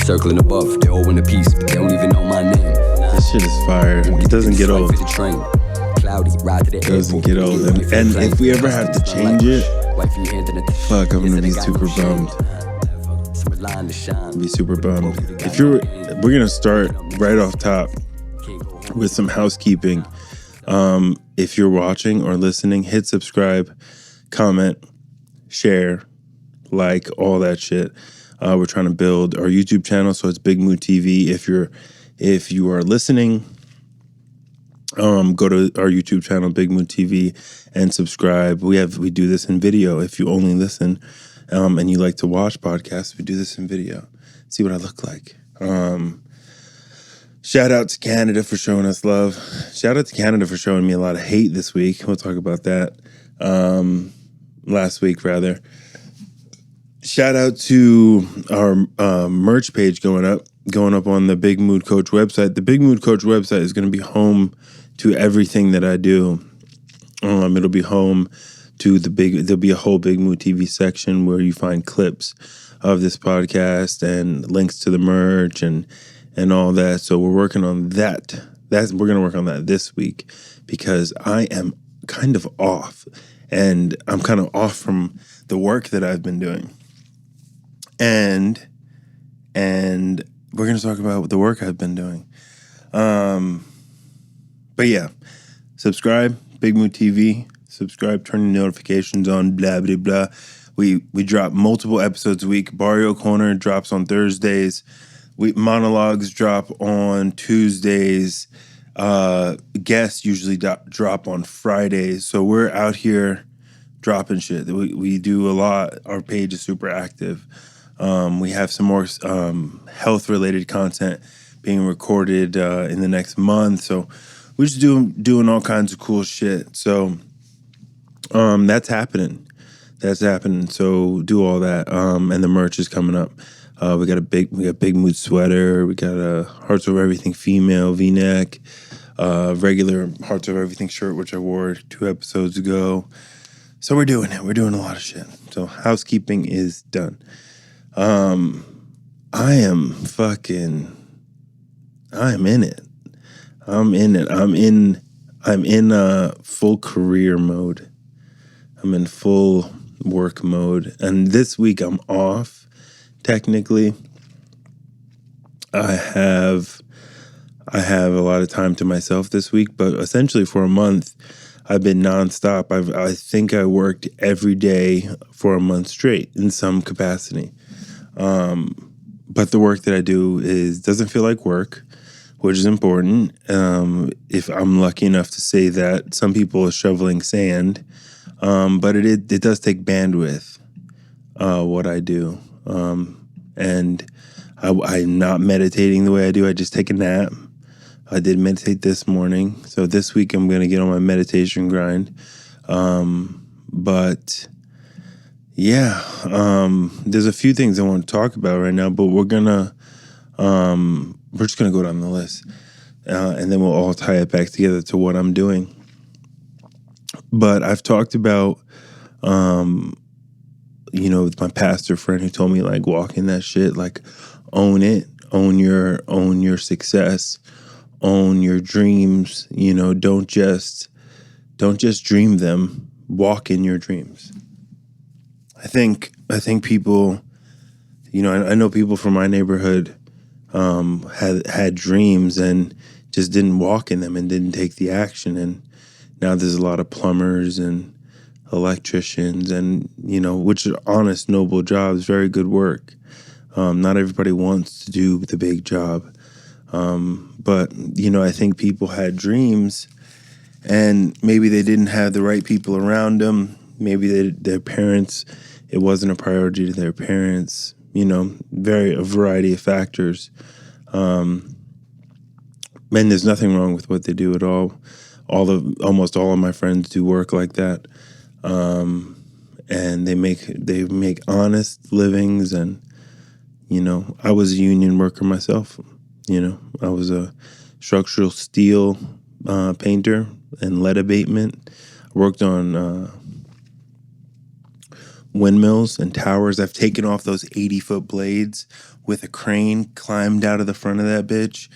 circling above. They all want a piece, but they don't even know my name. This shit is fire. It doesn't get old. It doesn't get old. And if we ever have to change it, fuck, I'm gonna be super bummed. Be super bummed. We're gonna start right off top with some housekeeping. If you're watching or listening, hit subscribe, comment, share, like, all that shit. We're trying to build our YouTube channel, so it's Big Mood TV. If you are listening, go to our YouTube channel, Big Mood TV, and subscribe. We do this in video. If you only listen and you like to watch podcasts, we do this in video. See what I look like. Shout out to Canada for showing us love. Shout out to Canada for showing me a lot of hate this week. We'll talk about that last week, rather. Shout out to our merch page going up on the Big Mood Coach website. The Big Mood Coach website is going to be home to everything that I do. It'll be home to there'll be a whole Big Mood TV section where you find clips of this podcast and links to the merch and all that. So we're working on that. We're going to work on that this week because I am kind of off, and I'm kind of off from the work that I've been doing. And we're going to talk about the work I've been doing. But yeah, subscribe, Big Mood TV. Subscribe, turn your notifications on, blah, blah, blah. We drop multiple episodes a week. Barrio Corner drops on Thursdays. Monologues drop on Tuesdays. Guests usually drop on Fridays. So we're out here dropping shit. We do a lot. Our page is super active. We have some more health-related content being recorded in the next month. So we're just doing all kinds of cool shit. So that's happening. So do all that. And the merch is coming up. We got Big Mood sweater. We got a Hearts Over Everything female V-neck. Regular Hearts Over Everything shirt, which I wore 2 episodes ago. So we're doing it. We're doing a lot of shit. So housekeeping is done. I am in it. I'm in full career mode. I'm in full work mode. And this week I'm off, technically. I have a lot of time to myself this week, but essentially for a month, I've been nonstop. I think I worked every day for a month straight in some capacity. But the work that I do doesn't feel like work, which is important. If I'm lucky enough to say that, some people are shoveling sand, but it does take bandwidth, what I do. And I'm not meditating the way I do. I just take a nap. I did meditate this morning. So this week I'm going to get on my meditation grind. But yeah, there's a few things I want to talk about right now, but we're just going to go down the list. And then we'll all tie it back together to what I'm doing. But I've talked about, with my pastor friend who told me, like, walk in that shit, like, own it, own your success, own your dreams. Don't just dream them. Walk in your dreams. I think people, I know people from my neighborhood had dreams and just didn't walk in them and didn't take the action. And now there's a lot of plumbers and electricians and, which are honest, noble jobs, very good work. Not everybody wants to do the big job. But, I think people had dreams and maybe they didn't have the right people around them. Maybe their parents, it wasn't a priority to their parents, a variety of factors. And there's nothing wrong with what they do at all. Almost all of my friends do work like that. And they make honest livings. And, I was a union worker myself. I was a structural steel painter and lead abatement. I worked on windmills and towers. I've taken off those 80-foot blades with a crane, climbed out of the front of that bitch,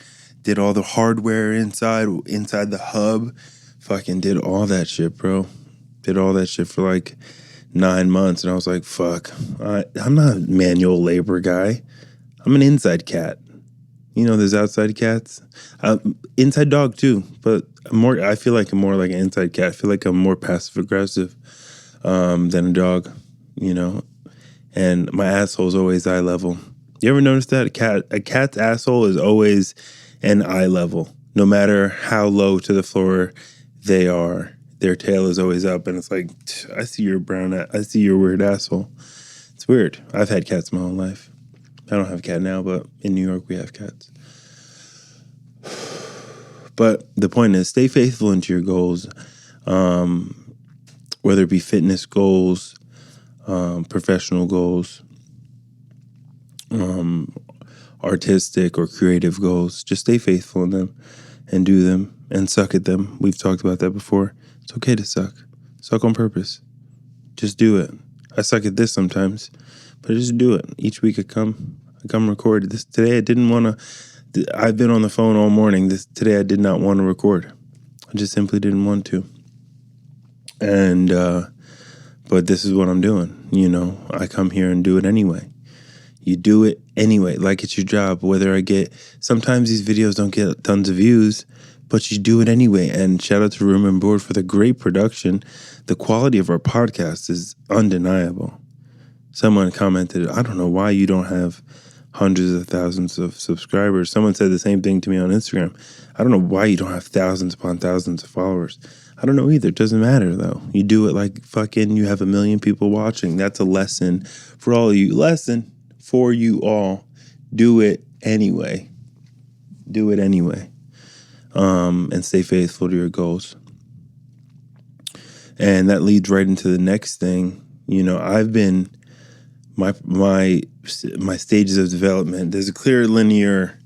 did all the hardware inside the hub, fucking did all that shit, bro. Did all that shit for like 9 months, and I was like, fuck, I'm not a manual labor guy. I'm an inside cat. You know, there's outside cats. Inside dog too, but I feel like I'm more like an inside cat. I feel like I'm more passive aggressive than a dog, you know. And my asshole is always eye level. You ever notice that? A cat's asshole is always an eye level. No matter how low to the floor they are, their tail is always up. And it's like, I see your weird asshole. It's weird. I've had cats my whole life. I don't have a cat now, but in New York we have cats. But the point is, stay faithful into your goals, whether it be fitness goals, professional goals, artistic or creative goals. Just stay faithful in them and do them and suck at them. We've talked about that before. It's okay to suck. Suck on purpose. Just do it. I suck at this sometimes, but just do it. Each week I come record. Today I didn't want to. I've been on the phone all morning. Today I did not want to record. I just simply didn't want to. And but this is what I'm doing. You know, I come here and do it anyway. You do it anyway, like it's your job. Sometimes these videos don't get tons of views, but you do it anyway. And shout out to Room and Board for the great production. The quality of our podcast is undeniable. Someone commented, I don't know why you don't have hundreds of thousands of subscribers. Someone said the same thing to me on Instagram. I don't know why you don't have thousands upon thousands of followers. I don't know either. It doesn't matter, though. You do it like fucking you have 1 million people watching. That's a lesson for all of you. Lesson for you all. Do it anyway. Do it anyway. And stay faithful to your goals. And that leads right into the next thing. You know, I've been my stages of development. There's a clear linear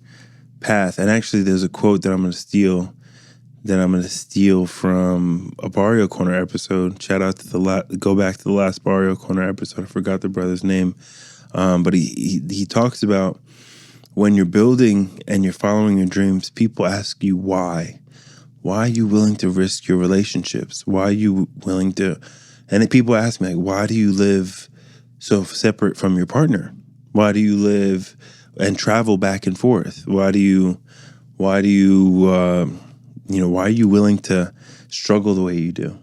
path, and actually, there's a quote that I'm going to steal from a Barrio Corner episode. Shout out to go back to the last Barrio Corner episode. I forgot the brother's name, but he talks about when you're building and you're following your dreams, people ask you why. Why are you willing to risk your relationships? Why are you willing to? And then people ask me, like, why do you live so separate from your partner? Why do you live and travel back and forth? Why are you willing to struggle the way you do?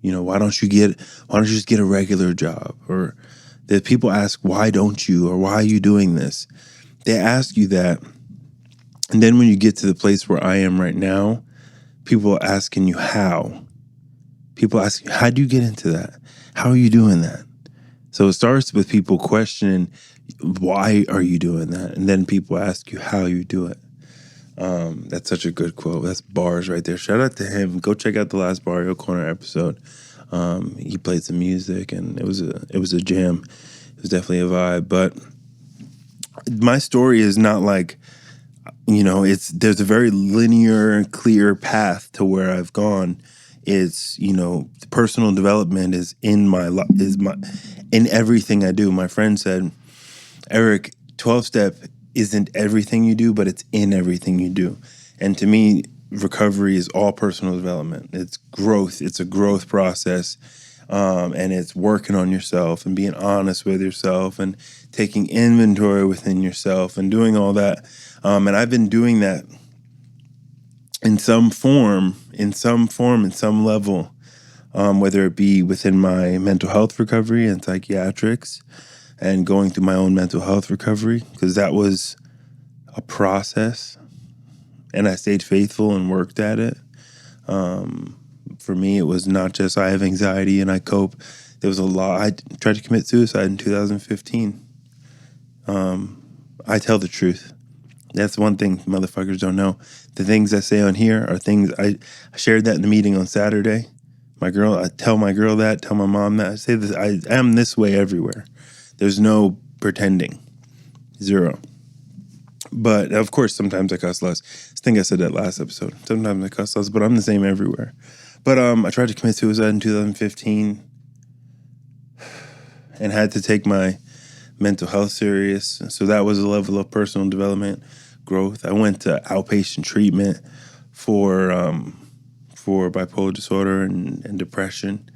You know, why don't you just get a regular job? Or that people ask, why don't you? Or why are you doing this? They ask you that. And then when you get to the place where I am right now, people are asking you how. People ask you, how do you get into that? How are you doing that? So it starts with people questioning, why are you doing that? And then people ask you how you do it. That's such a good quote. That's bars right there. Shout out to him. Go check out the last Barrio Corner episode. He played some music, and it was a jam. It was definitely a vibe. But my story is not like, you know, there's a very linear, clear path to where I've gone. It's, you know, personal development is in everything I do. My friend said, Eric, 12-step isn't everything you do, but it's in everything you do. And to me, recovery is all personal development. It's growth. It's a growth process. And it's working on yourself and being honest with yourself and taking inventory within yourself and doing all that. And I've been doing that in some form, in some level, whether it be within my mental health recovery and psychiatrics and going through my own mental health recovery, because that was a process and I stayed faithful and worked at it. For me, it was not just I have anxiety and I cope. There was a lot. I tried to commit suicide in 2015. I tell the truth. That's one thing motherfuckers don't know. The things I say on here are things I shared that in the meeting on Saturday. I tell my girl that, tell my mom that. I say this, I am this way everywhere. There's no pretending. Zero. But of course, sometimes I cuss less. I think I said that last episode. Sometimes I cuss less, but I'm the same everywhere. But I tried to commit suicide in 2015 and had to take my mental health serious. So that was a level of personal development growth. I went to outpatient treatment for bipolar disorder and depression.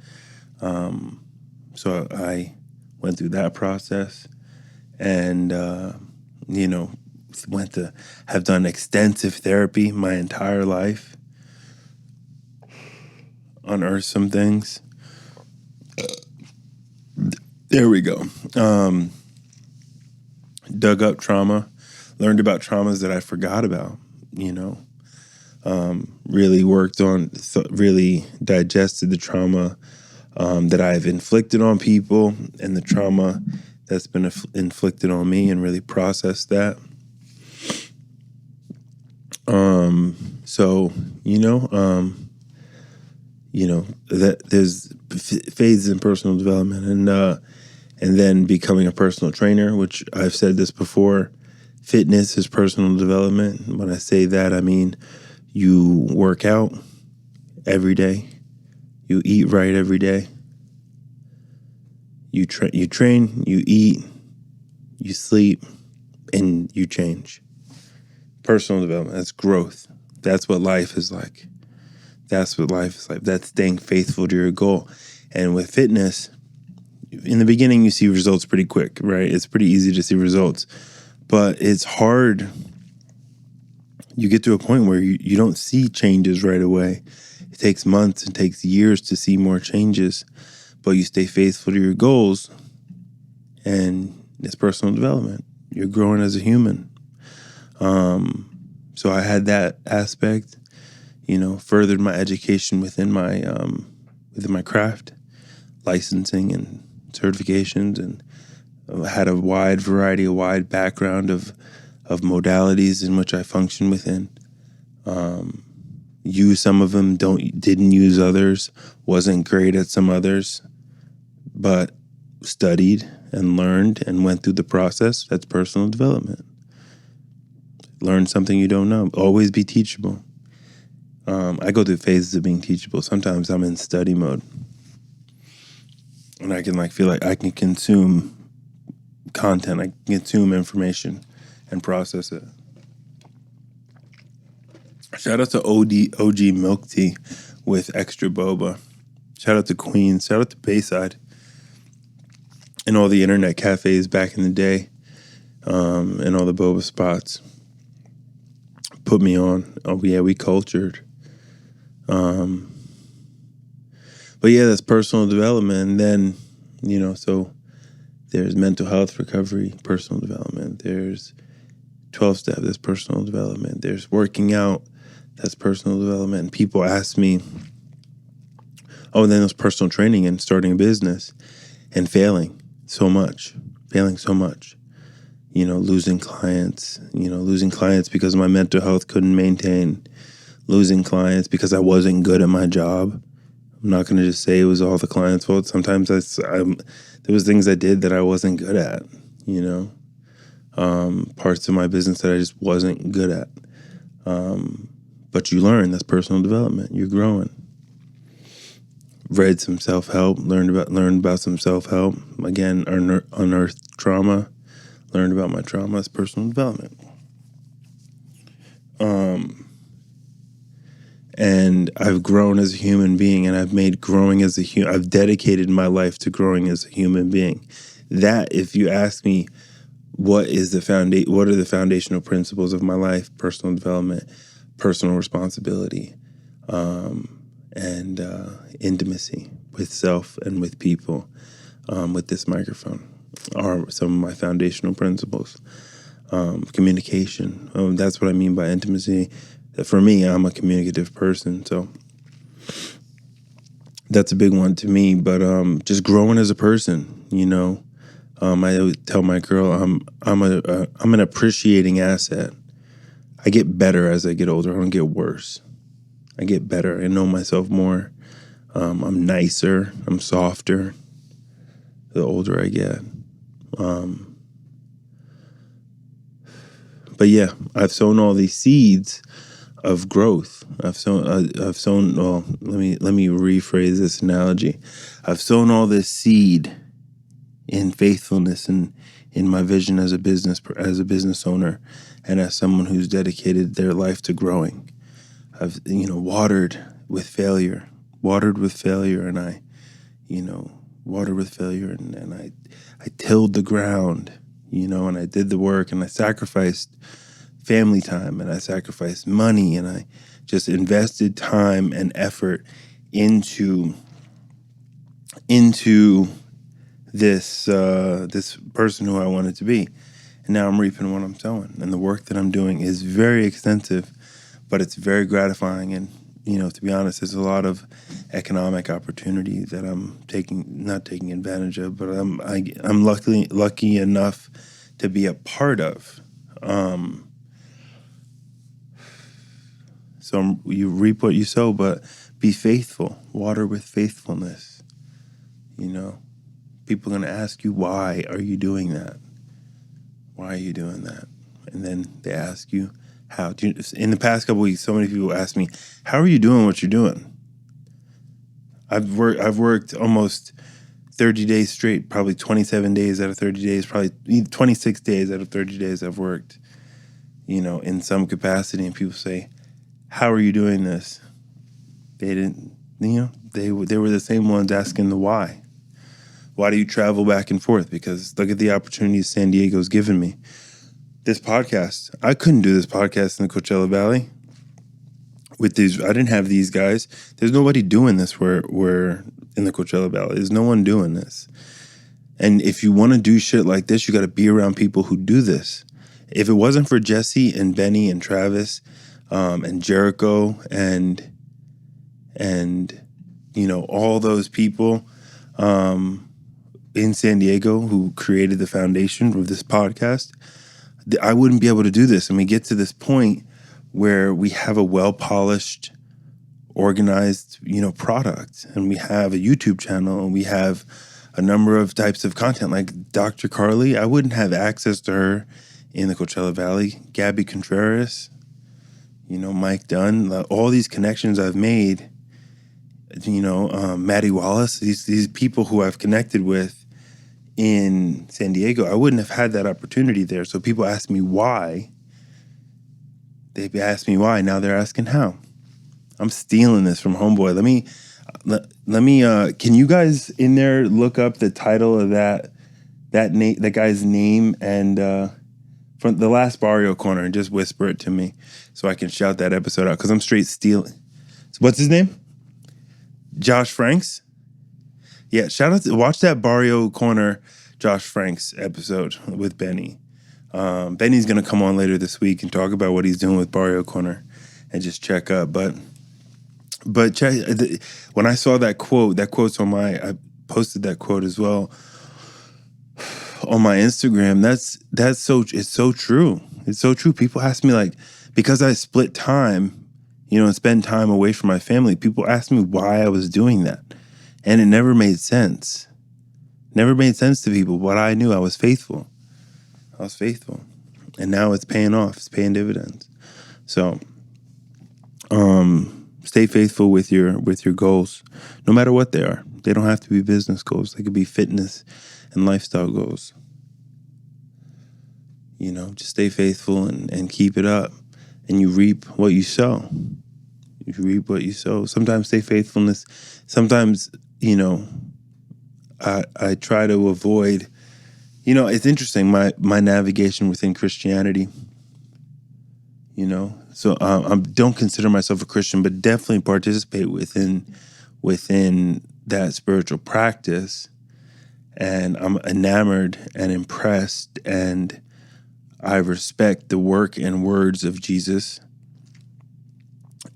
So I went through that process and, went to have done extensive therapy my entire life, unearthed some things. There we go. Dug up trauma, learned about traumas that I forgot about, really worked on, really digested the trauma that I've inflicted on people and the trauma that's been inflicted on me, and really processed that. That there's phases in personal development, and then becoming a personal trainer, which I've said this before. Fitness is personal development. When I say that, I mean you work out every day, you eat right every day, you train, you eat, you sleep, and you change. Personal development, that's growth. That's what life is like. That's staying faithful to your goal. And with fitness, in the beginning, you see results pretty quick, right? It's pretty easy to see results, but it's hard. You get to a point where you don't see changes right away. It takes months and takes years to see more changes, but you stay faithful to your goals, and it's personal development. You're growing as a human. So I had that aspect, furthered my education within my craft, licensing and certifications, and had a wide background of modalities in which I function within. Used some of them, didn't use others, wasn't great at some others, but studied and learned and went through the process. That's personal development. Learn something you don't know. Always be teachable. I go through phases of being teachable. Sometimes I'm in study mode, and I can feel like I can consume content. I can consume information and process it. Shout out to OG Milk Tea with extra boba. Shout out to Queens. Shout out to Bayside and all the internet cafes back in the day, and all the boba spots. Put me on. Oh yeah, we cultured. But yeah, that's personal development. And then, so there's mental health recovery, personal development. There's 12-step, that's personal development. There's working out, that's personal development. And people ask me, and then there's personal training and starting a business and failing so much. Losing clients because my mental health couldn't maintain, losing clients because I wasn't good at my job. I'm not going to just say it was all the client's fault. Sometimes there was things I did that I wasn't good at, parts of my business that I just wasn't good at. But you learn, that's personal development. You're growing. Read some self-help, learned about some self-help. Again, unearthed trauma. Learned about my trauma as personal development. And I've grown as a human being, and I've dedicated my life to growing as a human being. That, if you ask me, what are the foundational principles of my life? Personal development, personal responsibility, and intimacy with self and with people, with this microphone, are some of my foundational principles. Communication. That's what I mean by intimacy. For me, I'm a communicative person, so that's a big one to me. But just growing as a person, I would tell my girl I'm an appreciating asset. I get better as I get older. I don't get worse. I get better. I know myself more. I'm nicer. I'm softer the older I get. But yeah, I've sown all these seeds of growth. I've sown. Well, let me rephrase this analogy. I've sown all this seed in faithfulness and in my vision as a business owner, and as someone who's dedicated their life to growing. I've, watered with failure, and I, watered with failure, and I tilled the ground, and I did the work, and I sacrificed family time, and I sacrificed money, and I just invested time and effort into this person who I wanted to be. And now I'm reaping what I'm sowing. And the work that I'm doing is very extensive, but it's very gratifying. And, to be honest, there's a lot of economic opportunity that I'm not taking advantage of, but I'm lucky enough to be a part of. So you reap what you sow, but be faithful. Water with faithfulness. People are going to ask you, why are you doing that? Why are you doing that? And then they ask you, how? In the past couple of weeks, so many people ask me, how are you doing what you're doing? I've worked almost 30 days straight, probably 27 days out of 30 days, probably 26 days out of 30 days I've worked, in some capacity. And people say, how are you doing this? They didn't, they were the same ones asking the why. Why do you travel back and forth? Because look at the opportunities San Diego's given me. This podcast, I couldn't do this podcast in the Coachella Valley with these. I didn't have these guys. There's nobody doing this where we're in the Coachella Valley. There's no one doing this. And if you want to do shit like this, you got to be around people who do this. If it wasn't for Jesse and Benny and Travis and Jericho and all those people in San Diego who created the foundation of this podcast, I wouldn't be able to do this. And we get to this point where we have a well-polished, organized, product, and we have a YouTube channel, and we have a number of types of content. Like Dr. Carly, I wouldn't have access to her in the Coachella Valley. Gabby Contreras, Mike Dunn, all these connections I've made, Maddie Wallace, these people who I've connected with in San Diego, I wouldn't have had that opportunity there. So people ask me why. They ask me why. Now they're asking how. I'm stealing this from Homeboy. Let me. Can you guys in there look up the title of that guy's name and from the last Barrio Corner and just whisper it to me so I can shout that episode out because I'm straight stealing. So what's his name? Josh Franks. Yeah, watch that Barrio Corner Josh Franks episode with Benny. Benny's going to come on later this week and talk about what he's doing with Barrio Corner and just check up. But check, when I saw that quote's on I posted that quote as well on my Instagram. It's so true. It's so true. People ask me because I split time, and spend time away from my family, people ask me why I was doing that. And it never made sense. Never made sense to people, but I knew I was faithful. And now it's paying off. It's paying dividends. So stay faithful with your goals, no matter what they are. They don't have to be business goals. They could be fitness and lifestyle goals. Just stay faithful and keep it up. And you reap what you sow. You reap what you sow. Sometimes stay faithfulness. Sometimes, I try to avoid, it's interesting, my navigation within Christianity, so I don't consider myself a Christian, but definitely participate within that spiritual practice. And I'm enamored and impressed, and I respect the work and words of Jesus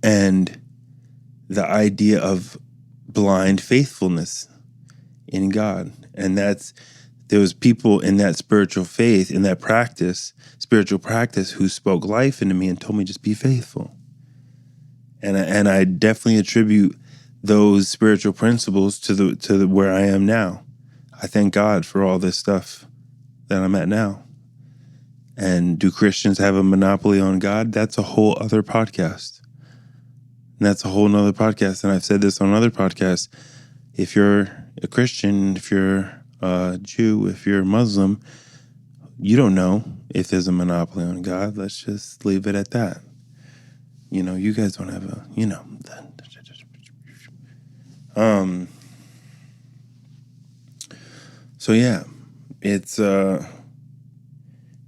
and the idea of blind faithfulness in God. And there was people in that spiritual faith, in that spiritual practice, who spoke life into me and told me just be faithful. And I definitely attribute those spiritual principles to where I am now. I thank God for all this stuff that I'm at now. And do Christians have a monopoly on God? That's a whole other podcast. And that's a whole nother podcast. And I've said this on other podcasts. If you're a Christian, if you're a Jew, if you're a Muslim, you don't know if there's a monopoly on God. Let's just leave it at that. You guys don't have a, So yeah, it's,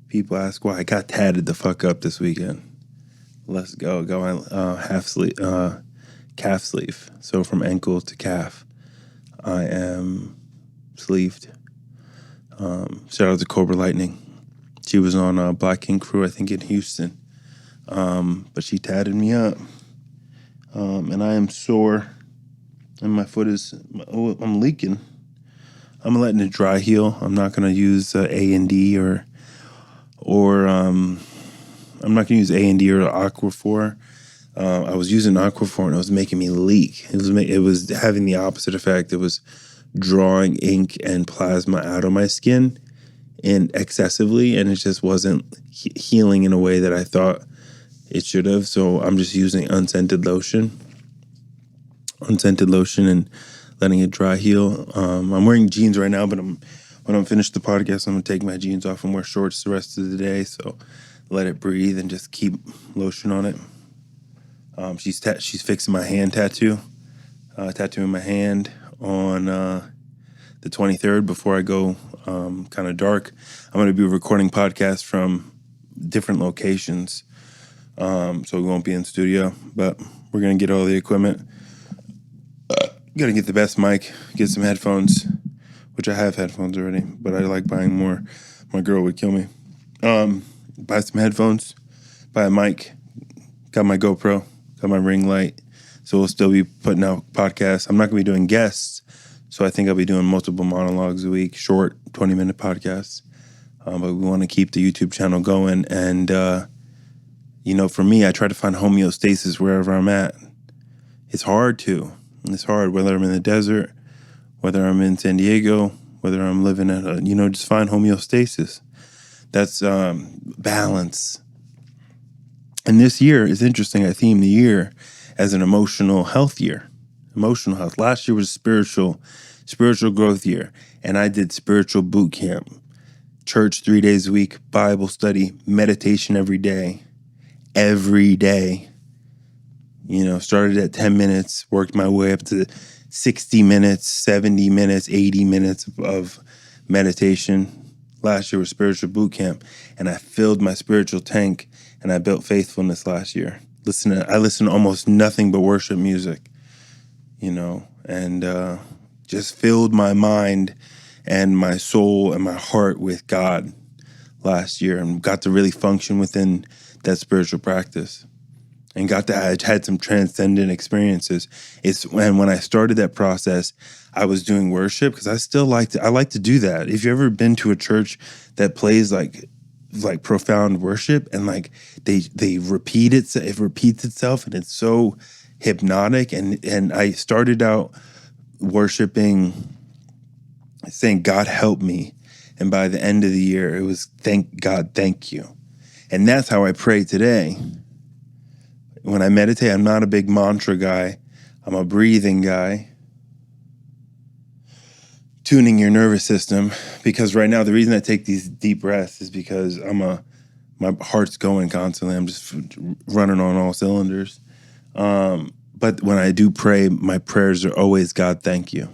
people ask why I got tatted the fuck up this weekend. Let's go calf sleeve. So from ankle to calf, I am sleeved. Shout out to Cobra Lightning. She was on Black King Crew, I think in Houston. But she tatted me up. And I am sore. And my foot I'm leaking. I'm letting it dry heal. I'm not going to use A&D or I'm not going to use A&D or Aquaphor. I was using Aquaphor and it was making me leak. It was having the opposite effect. It was drawing ink and plasma out of my skin and excessively, and it just wasn't healing in a way that I thought it should have. So I'm just using unscented lotion and letting it dry heal. I'm wearing jeans right now, but when I'm finished the podcast, I'm gonna take my jeans off and wear shorts the rest of the day. So let it breathe and just keep lotion on it. She's fixing my hand tattooing my hand on the 23rd before I go kind of dark. I'm going to be recording podcasts from different locations, so we won't be in studio, but we're going to get all the equipment. Got to get the best mic, get some headphones, which I have headphones already, but I like buying more. My girl would kill me. Buy some headphones, buy a mic, got my GoPro, got my ring light, so we'll still be putting out podcasts. I'm not going to be doing guests, so I think I'll be doing multiple monologues a week, short 20-minute podcasts. But we want to keep the YouTube channel going. And, for me, I try to find homeostasis wherever I'm at. It's hard, whether I'm in the desert, whether I'm in San Diego, whether I'm living at just find homeostasis. That's balance. And this year is interesting. I themed the year as an emotional health year. Emotional health. Last year was spiritual growth year. And I did spiritual boot camp. Church 3 days a week, Bible study, meditation every day. Started at 10 minutes, worked my way up to 60 minutes, 70 minutes, 80 minutes of meditation. Last year was spiritual boot camp, and I filled my spiritual tank, and I built faithfulness last year. I listened to almost nothing but worship music, and just filled my mind and my soul and my heart with God last year, and got to really function within that spiritual practice. And I had some transcendent experiences. When I started that process, I was doing worship because I like to do that. If you've ever been to a church that plays like profound worship and like they repeat it repeats itself and it's so hypnotic. And I started out worshiping, saying, God help me. And by the end of the year, it was thank God, thank you. And that's how I pray today. When I meditate, I'm not a big mantra guy. I'm a breathing guy. Tuning your nervous system, because right now the reason I take these deep breaths is because my heart's going constantly. I'm just running on all cylinders. But when I do pray, my prayers are always, God, thank you.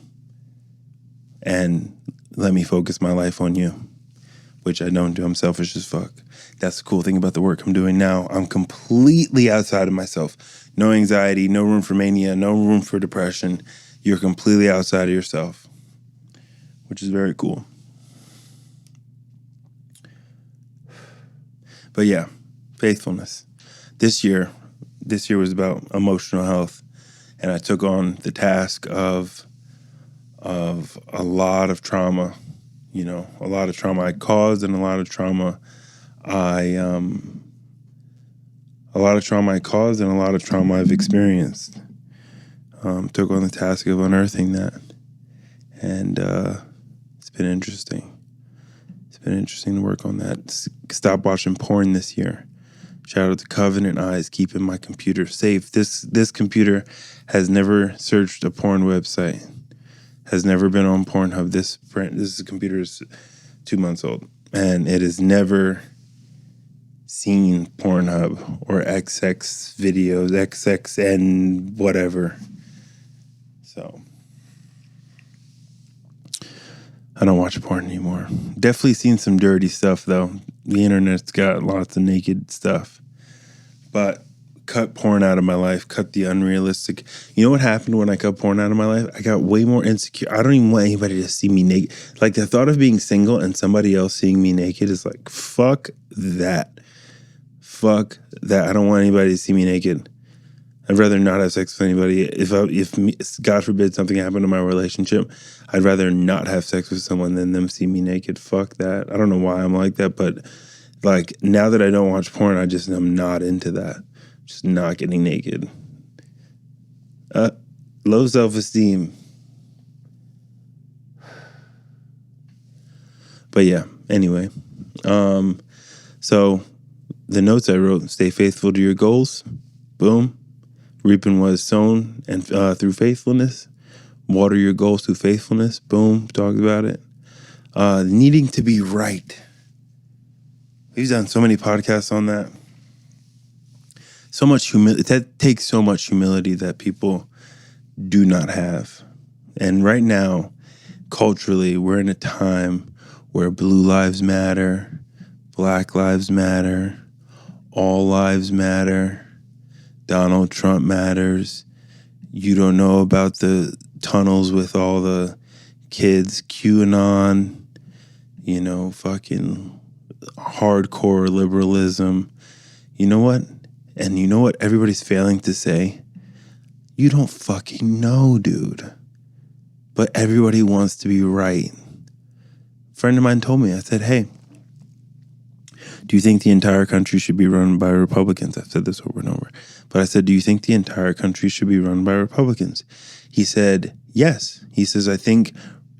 And let me focus my life on you, which I don't do. I'm selfish as fuck. That's the cool thing about the work I'm doing now. I'm completely outside of myself. No anxiety, no room for mania, no room for depression. You're completely outside of yourself, which is very cool. But yeah, faithfulness. This year was about emotional health, and I took on the task of a lot of trauma, a lot of trauma I caused and a lot of trauma I've experienced. Took on the task of unearthing that, and it's been interesting. It's been interesting to work on that. Stop watching porn this year. Shout out to Covenant Eyes, keeping my computer safe. This computer has never searched a porn website, has never been on Pornhub. This computer is 2 months old. and it has never seen Pornhub or XX videos, XXN whatever. So I don't watch porn anymore. Definitely seen some dirty stuff though. The internet's got lots of naked stuff. But cut porn out of my life, cut the unrealistic. You know what happened when I cut porn out of my life? I got way more insecure. I don't even want anybody to see me naked. Like the thought of being single and somebody else seeing me naked is like, fuck that. Fuck that. I don't want anybody to see me naked. I'd rather not have sex with anybody. If God forbid something happened to my relationship, I'd rather not have sex with someone than them see me naked. Fuck that. I don't know why I'm like that, but like now that I don't watch porn, I'm not into that. Just not getting naked. Low self-esteem. But yeah, anyway. So the notes I wrote, stay faithful to your goals. Boom. Reaping what is sown and through faithfulness. Water your goals through faithfulness. Boom. Talked about it. Needing to be right. We've done so many podcasts on that. So much humility. That takes so much humility that people do not have. And right now, culturally, we're in a time where blue lives matter, black lives matter, all lives matter, Donald Trump matters. You don't know about the tunnels with all the kids, QAnon, fucking hardcore liberalism. You know what? And you know what everybody's failing to say? You don't fucking know, dude. But everybody wants to be right. A friend of mine told me, I said, hey, do you think the entire country should be run by Republicans? I've said this over and over. But I said, do you think the entire country should be run by Republicans? He said, yes. He says, I think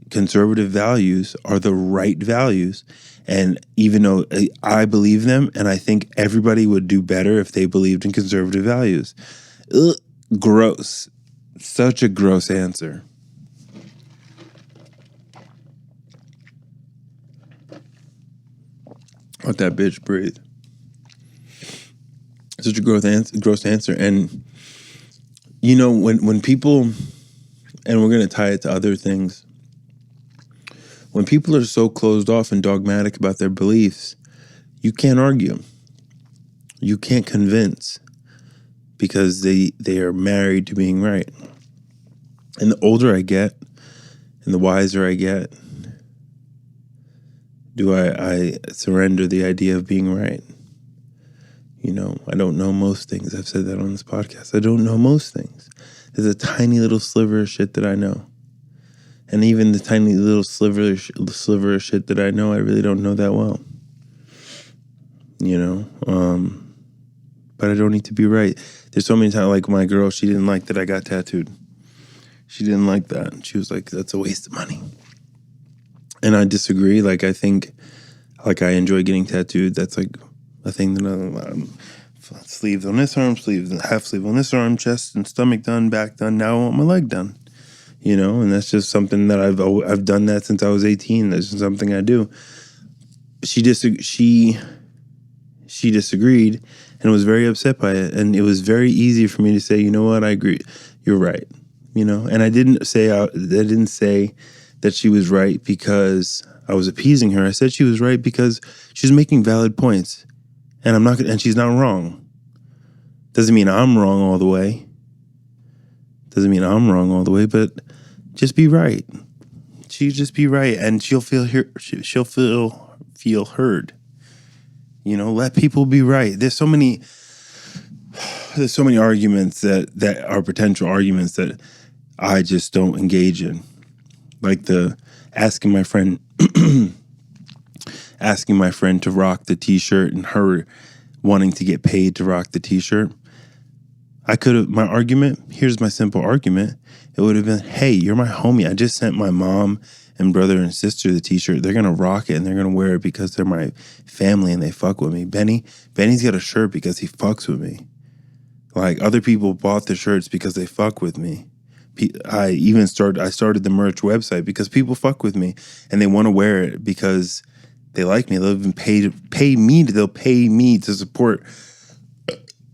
conservative values are the right values. And even though I believe them, and I think everybody would do better if they believed in conservative values. Ugh, gross. Such a gross answer. Let that bitch breathe. Such a gross answer. And, when people, and we're going to tie it to other things, when people are so closed off and dogmatic about their beliefs, you can't argue. You can't convince because they are married to being right. And the older I get and the wiser I get, do I surrender the idea of being right. I don't know most things. I've said that on this podcast. I don't know most things. There's a tiny little sliver of shit that I know. And even the tiny little sliver of shit that I know, I really don't know that well. But I don't need to be right. There's so many times, like my girl, she didn't like that I got tattooed. She didn't like that. She was like, that's a waste of money. And I disagree. Like, I think, like, I enjoy getting tattooed. That's like a thing that sleeves on this arm, half sleeve on this arm, chest and stomach done, back done. Now I want my leg done. And that's just something that I've done that since I was 18. That's just something I do. She disagreed and was very upset by it. And it was very easy for me to say, you know what, I agree. You're right. And I didn't say that she was right because I was appeasing her. I said she was right because she's making valid points. And and she's not wrong. Doesn't mean I'm wrong all the way. But just be right. She just be right, and she'll feel heard. Let people be right. There's so many arguments that are potential arguments that I just don't engage in, like the asking my friend to rock the T-shirt and her wanting to get paid to rock the T-shirt. Here's my simple argument. It would have been, hey, you're my homie. I just sent my mom and brother and sister the T-shirt. They're going to rock it and they're going to wear it because they're my family and they fuck with me. Benny's got a shirt because he fucks with me. Like, other people bought the shirts because they fuck with me. I started the merch website because people fuck with me and they want to wear it because They like me. They'll even pay me to support.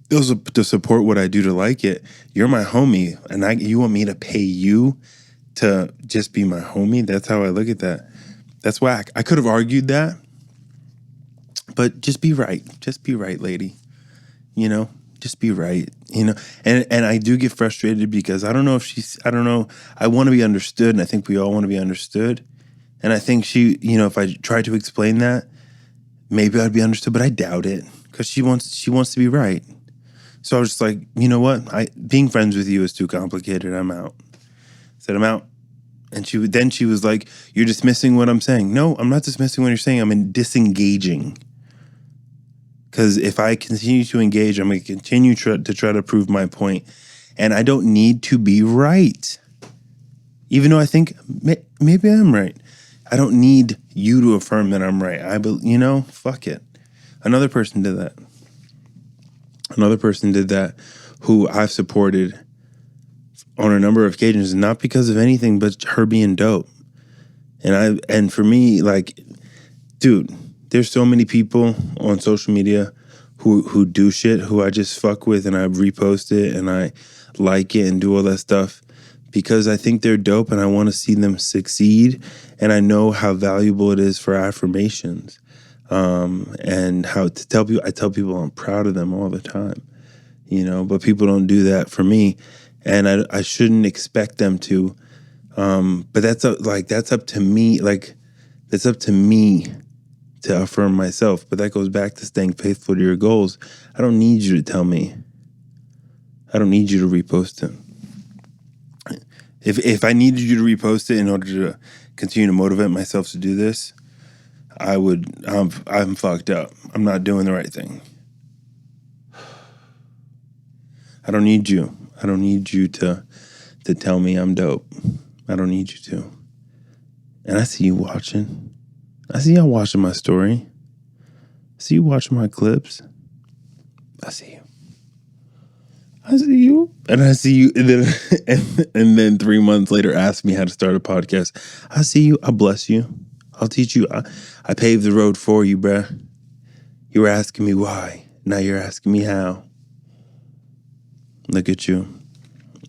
To support what I do to like it. You're my homie, and you want me to pay you to just be my homie? That's how I look at that. That's whack. I could have argued that, but just be right. Just be right, lady. You know, just be right. You know, and I do get frustrated because I don't know. I want to be understood, and I think we all want to be understood. And I think she, you know, if I tried to explain that, maybe I'd be understood, but I doubt it because she wants to be right. So I was just like, you know what? Being friends with you is too complicated. I'm out. I said, I'm out. And she was like, you're dismissing what I'm saying. No, I'm not dismissing what you're saying. I'm disengaging. Because if I continue to engage, I'm going to continue to try to prove my point. And I don't need to be right. Even though I think maybe I'm right. I don't need you to affirm that I'm right. Fuck it. Another person did that. Who I've supported on a number of occasions, not because of anything but her being dope. And for me, like, dude, there's so many people on social media who do shit who I just fuck with and I repost it and I like it and do all that stuff because I think they're dope and I want to see them succeed and I know how valuable it is for affirmations. And how to tell people, I tell people I'm proud of them all the time, you know, but people don't do that for me. And I shouldn't expect them to. But that's up to me. Like, that's up to me to affirm myself. But that goes back to staying faithful to your goals. I don't need you to tell me. I don't need you to repost it. If I needed you to repost it in order to continue to motivate myself to do this, I'm fucked up. I'm not doing the right thing. I don't need you. I don't need you to tell me I'm dope. I don't need you to. And I see you watching. I see y'all watching my story. I see you watching my clips. I see you. And I see you. And then 3 months later, ask me how to start a podcast. I see you. I bless you. I'll teach you. I paved the road for you, bruh. You were asking me why. Now you're asking me how. Look at you.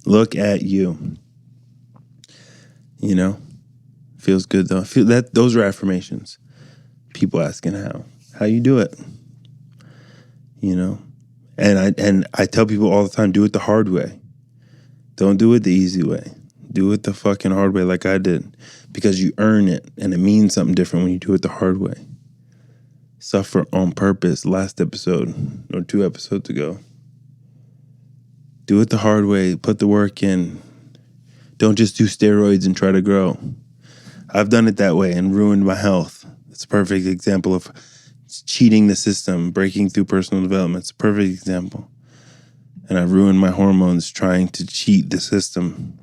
Look at you. You know? Feels good, though. Those are affirmations. People asking how. How you do it. You know? And I tell people all the time, do it the hard way. Don't do it the easy way. Do it the fucking hard way like I did. Because you earn it, and it means something different when you do it the hard way. Suffer on purpose, last episode, or 2 episodes ago. Do it the hard way, put the work in. Don't just do steroids and try to grow. I've done it that way and ruined my health. It's a perfect example of cheating the system, breaking through personal development. It's a perfect example. And I ruined my hormones trying to cheat the system.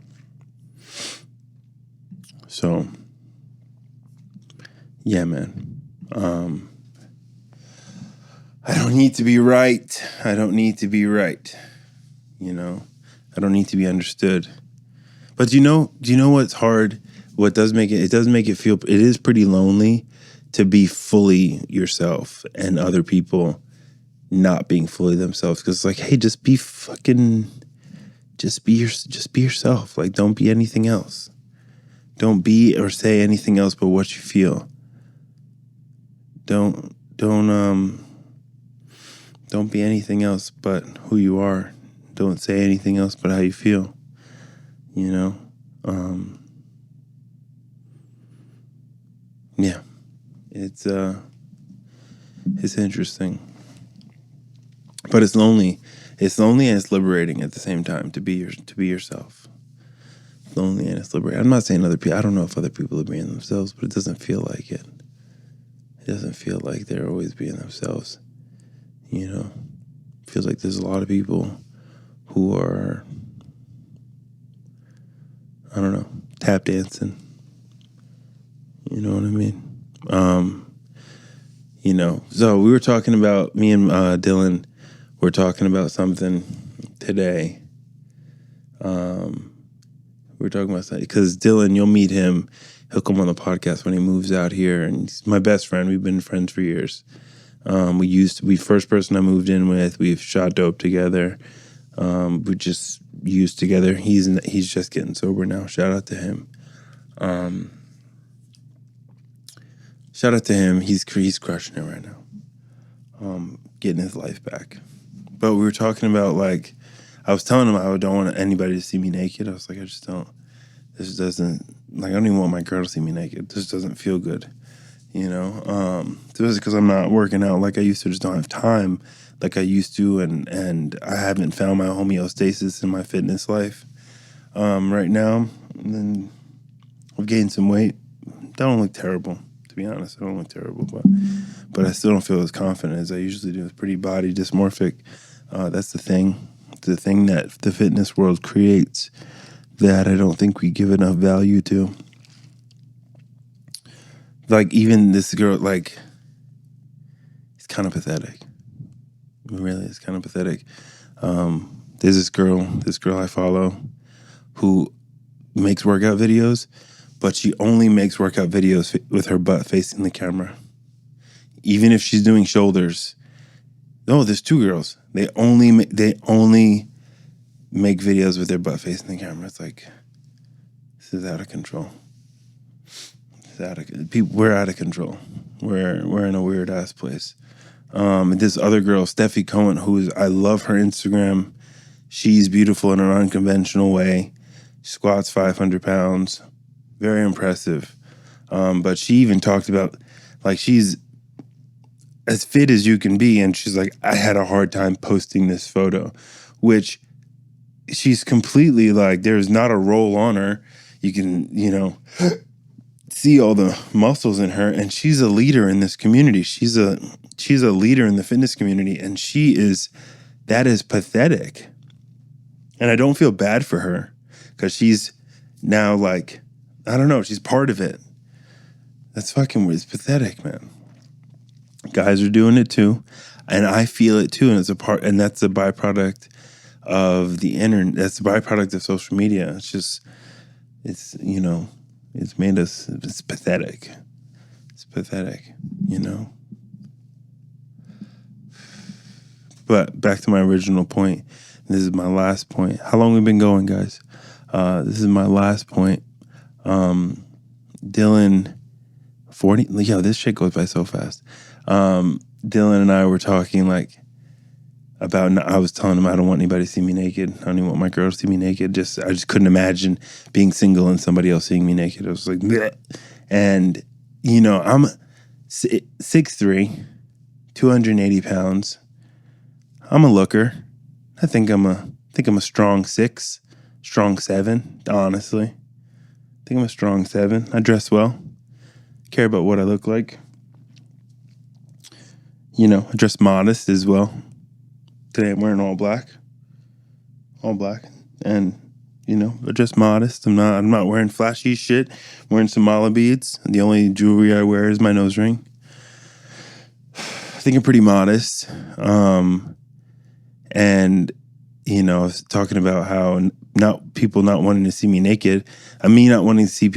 So, yeah, man. I don't need to be right. I don't need to be right. You know, I don't need to be understood. But do you know what's hard? What does make it does make it feel, it is pretty lonely to be fully yourself and other people not being fully themselves. Because it's like, hey, just be yourself. Like, don't be anything else. Don't be or say anything else but what you feel. Don't be anything else but who you are. Don't say anything else but how you feel. You know? Yeah. It's interesting. But it's lonely. It's lonely and it's liberating at the same time to be yourself. It's lonely and it's liberating. I'm not saying other people, I don't know if other people are being themselves, but it doesn't feel like it. It doesn't feel like they're always being themselves. You know? It feels like there's a lot of people who are, I don't know, tap dancing. You know what I mean? You know, so we were talking about, me and Dylan were talking about something today. We were talking about something, because Dylan, you'll meet him. He'll come on the podcast when he moves out here, and he's my best friend. We've been friends for years. We first person I moved in with. We've shot dope together. We just used together. He's just getting sober now. Shout out to him. Shout out to him. He's crushing it right now. Getting his life back. But we were talking about, like, I was telling him I don't want anybody to see me naked. I was like, I just don't. This doesn't, like, I don't even want my girl to see me naked. This doesn't feel good, you know? This is because I'm not working out like I used to. Just don't have time like I used to, and I haven't found my homeostasis in my fitness life right now. And I've gained some weight. Don't look terrible, to be honest. I don't look terrible, but I still don't feel as confident as I usually do. It's pretty body dysmorphic. That's the thing that the fitness world creates that I don't think we give enough value to. Like, even this girl, like, it's kind of pathetic. Really, it's kind of pathetic. There's this girl I follow who makes workout videos, but she only makes workout videos with her butt facing the camera. Even if she's doing shoulders. No, there's two girls. They only make videos with their butt facing the camera. It's like, this is out of control. We're out of control. We're in a weird ass place. This other girl, Steffi Cohen, I love her Instagram. She's beautiful in an unconventional way. She squats 500 pounds. Very impressive. But she even talked about, like, she's as fit as you can be. And she's like, I had a hard time posting this photo, which she's completely like, there's not a roll on her. You can, see all the muscles in her. And she's a leader in this community. She's a leader in the fitness community. And that is pathetic. And I don't feel bad for her because she's now, like, I don't know, she's part of it. It's pathetic, man. Guys are doing it too, and I feel it too, and that's a byproduct of the internet. That's a byproduct of social media. It's made us. It's pathetic. It's pathetic, But back to my original point. This is my last point. How long have we been going, guys? This is my last point. Dylan, 40. Yo, this shit goes by so fast. Dylan and I were talking, like, about, I was telling him I don't want anybody to see me naked. I don't even want my girl to see me naked. I just couldn't imagine being single and somebody else seeing me naked. I was like, bleh. And, I'm 6'3", 280 pounds. I'm a looker. I think I'm a strong 6, strong 7, honestly. I think I'm a strong 7. I dress well. Care about what I look like. I dress modest as well. Today I'm wearing all black. And, I dress modest. I'm not wearing flashy shit. I'm wearing some mala beads. The only jewelry I wear is my nose ring. I think I'm pretty modest. And, I was talking about how people not wanting to see me naked. Me not wanting to see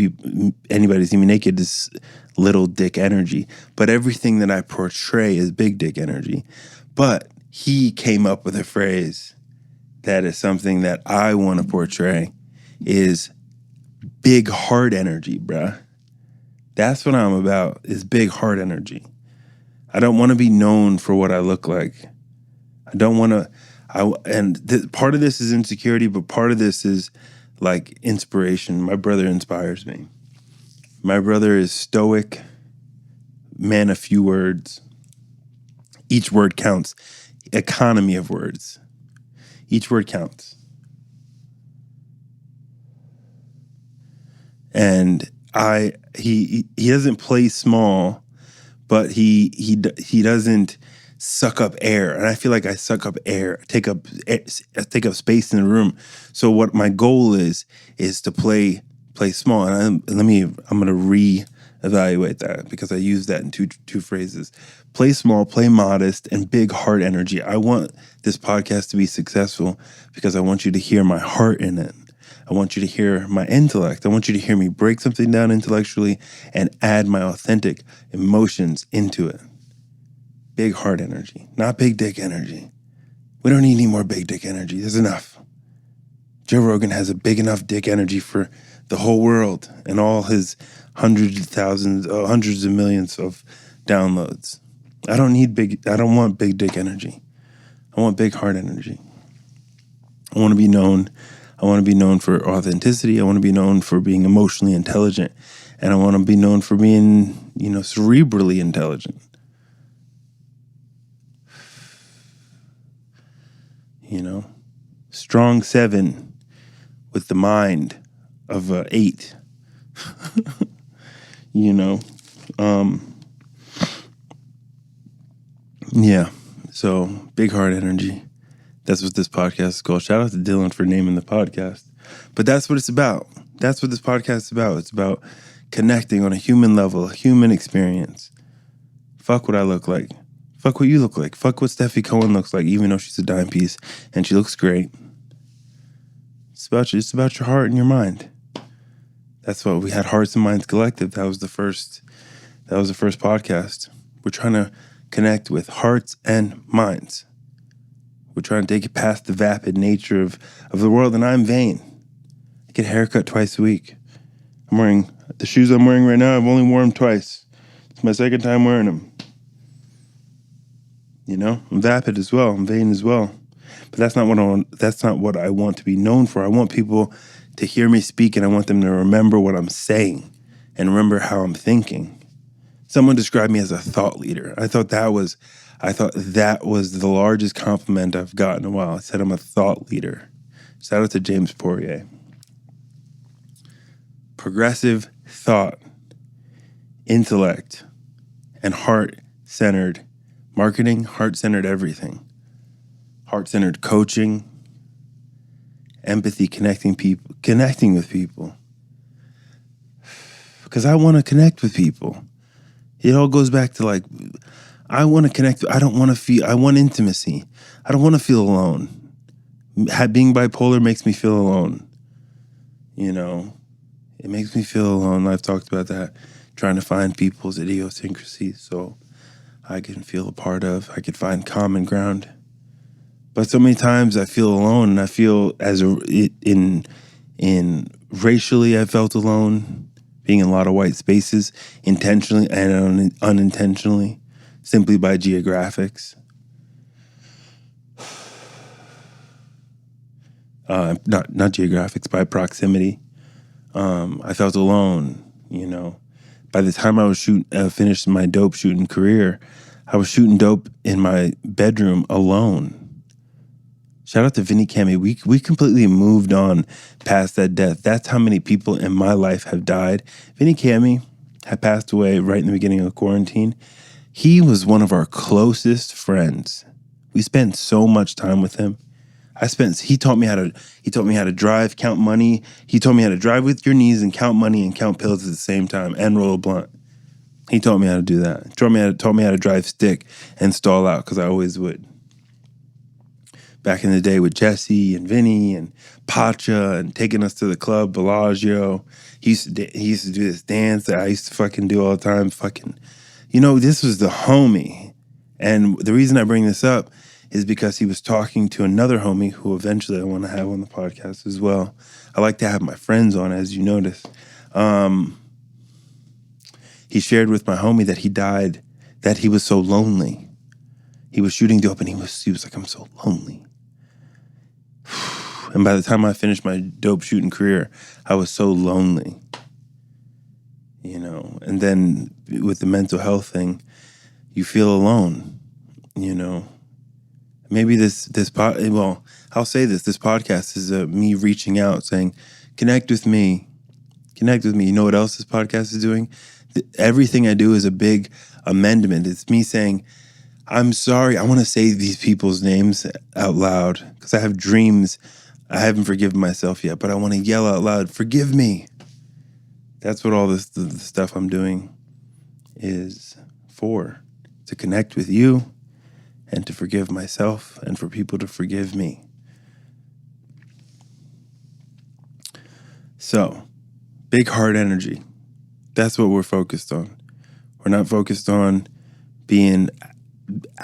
anybody see me naked is little dick energy. But everything that I portray is big dick energy. But he came up with a phrase that is something that I want to portray is big heart energy, bruh. That's what I'm about, is big heart energy. I don't want to be known for what I look like. I don't want to... part of this is insecurity, but part of this is, like, inspiration. My brother inspires me. My brother is stoic, man of few words. Each word counts. Economy of words. Each word counts. And he doesn't play small, but he doesn't suck up air. And I feel like I suck up air, take up space in the room. So what my goal is to play small. And I'm going to reevaluate that because I use that in two phrases. Play small, play modest, and big heart energy. I want this podcast to be successful because I want you to hear my heart in it. I want you to hear my intellect. I want you to hear me break something down intellectually and add my authentic emotions into it. Big heart energy, not big dick energy. We don't need any more big dick energy. There's enough. Joe Rogan has a big enough dick energy for the whole world and all his hundreds of thousands, hundreds of millions of downloads. I don't want big dick energy. I want big heart energy. I want to be known. I want to be known for authenticity. I want to be known for being emotionally intelligent. And I want to be known for being, cerebrally intelligent. Strong 7 with the mind of a 8. Yeah. So big heart energy. That's what this podcast is called. Shout out to Dylan for naming the podcast. But that's what it's about. That's what this podcast is about. It's about connecting on a human level, a human experience. Fuck what I look like. Fuck what you look like. Fuck what Steffi Cohen looks like, even though she's a dime piece and she looks great. It's about your heart and your mind. That's what we had. Hearts and Minds Collective. That was the first podcast. We're trying to connect with hearts and minds. We're trying to take it past the vapid nature of the world, and I'm vain. I get a haircut twice a week. I'm wearing the shoes I'm wearing right now. I've only worn them twice. It's my second time wearing them. I'm vapid as well. I'm vain as well. But that's not what I want to be known for. I want people to hear me speak, and I want them to remember what I'm saying and remember how I'm thinking. Someone described me as a thought leader. I thought that was the largest compliment I've gotten in a while. I said I'm a thought leader. Shout out to James Poirier. Progressive thought, intellect, and heart-centered marketing, heart-centered everything. Heart-centered coaching, empathy, connecting with people. Because I want to connect with people. It all goes back to I want to connect. I want intimacy. I don't want to feel alone. Being bipolar makes me feel alone. It makes me feel alone. I've talked about that. Trying to find people's idiosyncrasies so I can feel a part of. I can find common ground. But so many times I feel alone, and I feel in racially I felt alone, being in a lot of white spaces, intentionally and unintentionally, simply by geographics. Not geographics, by proximity. I felt alone, By the time I was finished my dope shooting career, I was shooting dope in my bedroom alone. Shout out to Vinny Cammy. We completely moved on past that death. That's how many people in my life have died. Vinny Cammy had passed away right in the beginning of quarantine. He was one of our closest friends. We spent so much time with him. He taught me how to drive, count money. He taught me how to drive with your knees and count money and count pills at the same time and roll a blunt. He taught me how to do that. He taught me how to drive stick and stall out, because I always would. Back in the day with Jesse and Vinny and Pacha and taking us to the club, Bellagio. He used to do this dance that I used to fucking do all the time. This was the homie. And the reason I bring this up is because he was talking to another homie who eventually I want to have on the podcast as well. I like to have my friends on, as you notice. He shared with my homie that he died, that he was so lonely. He was shooting dope and he was like, I'm so lonely. And by the time I finished my dope shooting career, I was so lonely. And then with the mental health thing, you feel alone, Maybe I'll say this podcast is me reaching out saying, connect with me. You know what else this podcast is doing? Everything I do is a big amendment. It's me saying, I'm sorry. I want to say these people's names out loud because I have dreams. I haven't forgiven myself yet, but I want to yell out loud, forgive me. That's what all the stuff I'm doing is for, to connect with you and to forgive myself and for people to forgive me. So, big heart energy. That's what we're focused on. We're not focused on being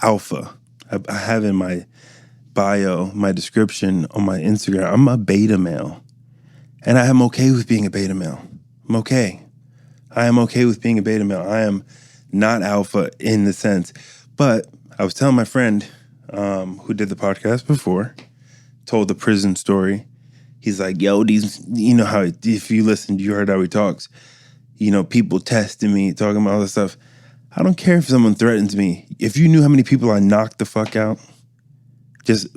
alpha. I have in my bio, my description on my Instagram, I'm a beta male. And I am okay with being a beta male. I'm okay. I am okay with being a beta male. I am not alpha in the sense. But I was telling my friend who did the podcast before, told the prison story. He's like, yo, these, you know how, if you listened, you heard how he talks. You know, people testing me, talking about all this stuff. I don't care if someone threatens me. If you knew how many people I knocked the fuck out, just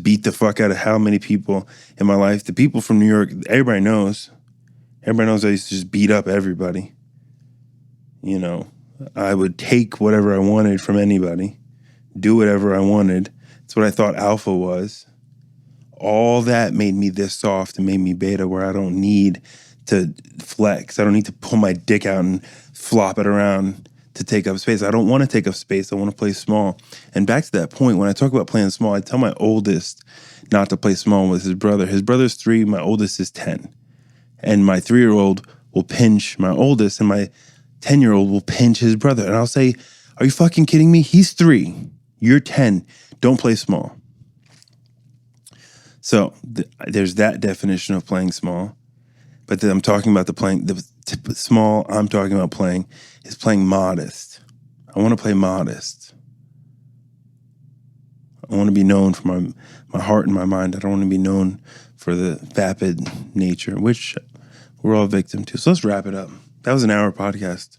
beat the fuck out of how many people in my life. The people from New York, everybody knows. Everybody knows I used to just beat up everybody. You know, I would take whatever I wanted from anybody, do whatever I wanted. It's what I thought alpha was. All that made me this soft and made me beta, where I don't need to flex. I don't need to pull my dick out and flop it around to take up space. I don't want to take up space. I want to play small. And back to that point, when I talk about playing small, I tell my oldest not to play small with his brother. His brother's 3, my oldest is 10. And my 3-year-old will pinch my oldest, and my 10-year-old will pinch his brother. And I'll say, are you fucking kidding me? He's 3. You're 10. Don't play small. So there's that definition of playing small. But then I'm talking about the small I'm talking about playing is playing modest. I want to play modest. I want to be known for my heart and my mind. I don't want to be known for the vapid nature, which we're all victim to. So let's wrap it up. That was an hour podcast.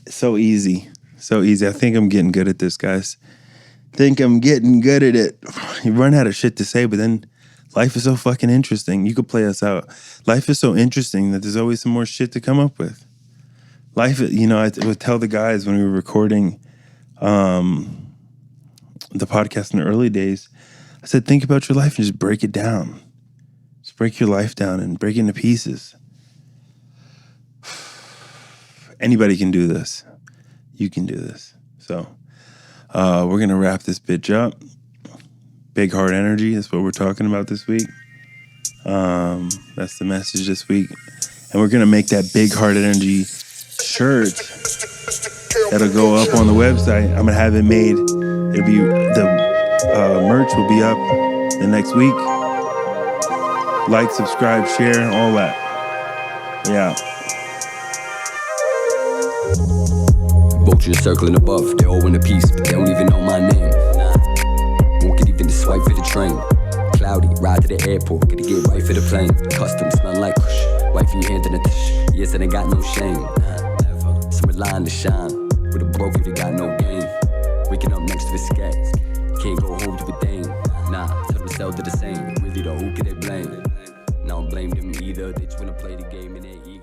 So easy. So easy. I think I'm getting good at this, guys. Think I'm getting good at it. You run out of shit to say, but then life is so fucking interesting. You could play us out. Life is so interesting that there's always some more shit to come up with. Life, you know, I would tell the guys when we were recording the podcast in the early days, I said, think about your life and just break it down. Just break your life down and break it into pieces. Anybody can do this. You can do this. So we're going to wrap this bitch up. Big heart energy is what we're talking about this week. That's the message this week. And we're going to make that big heart energy shirt that'll go up on the website. I'm going to have it made. It'll be, the merch will be up the next week. Like, subscribe, share, all that. Yeah. Vultures circling above, they're all in a piece, but they don't even know my name. Won't get even the swipe for the train. Cloudy, ride to the airport, gotta get right for the plane. Custom, smell like kush, wifey hand in a tish. Yes, and I got no shame. Some line to shine, with a broke if you got no game. Waking up next to the scat, can't go home to a dame. Nah, tell themselves they're the same. Really though, who can they blame? Now I don't blame them either, they just wanna play the game in their ego.